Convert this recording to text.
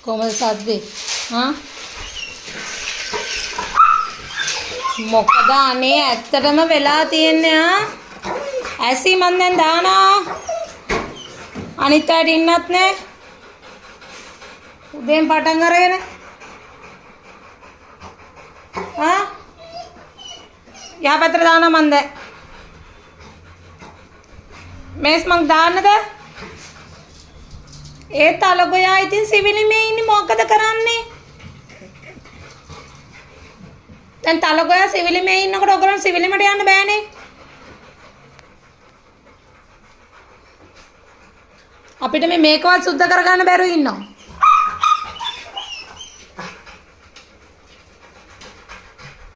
කොහමද සද්දේ? මොකද අනේ ඇත්තටම වෙලා තියෙන්නේ ඇසි මන් දැන් දානවා. අනිත් අයට ඉන්නත් නෑ. උදේන් පටන් අරගෙන. යහපැත්තට දානවා මන් දැන්. මේස් මං දාන්නද? ඒත් අලගොයා ඉතින් සිවිලිමේ ඉන්නේ මොකද කරන්නේ? දැන් තලගොයා සිවිලිමේ ඉන්නකොට ඔයගොල්ලන් සිවිලිමට යන්න බෑනේ. අපිට මේකවත් සුද්ධ කරගන්න බැරුව ඉන්නවා.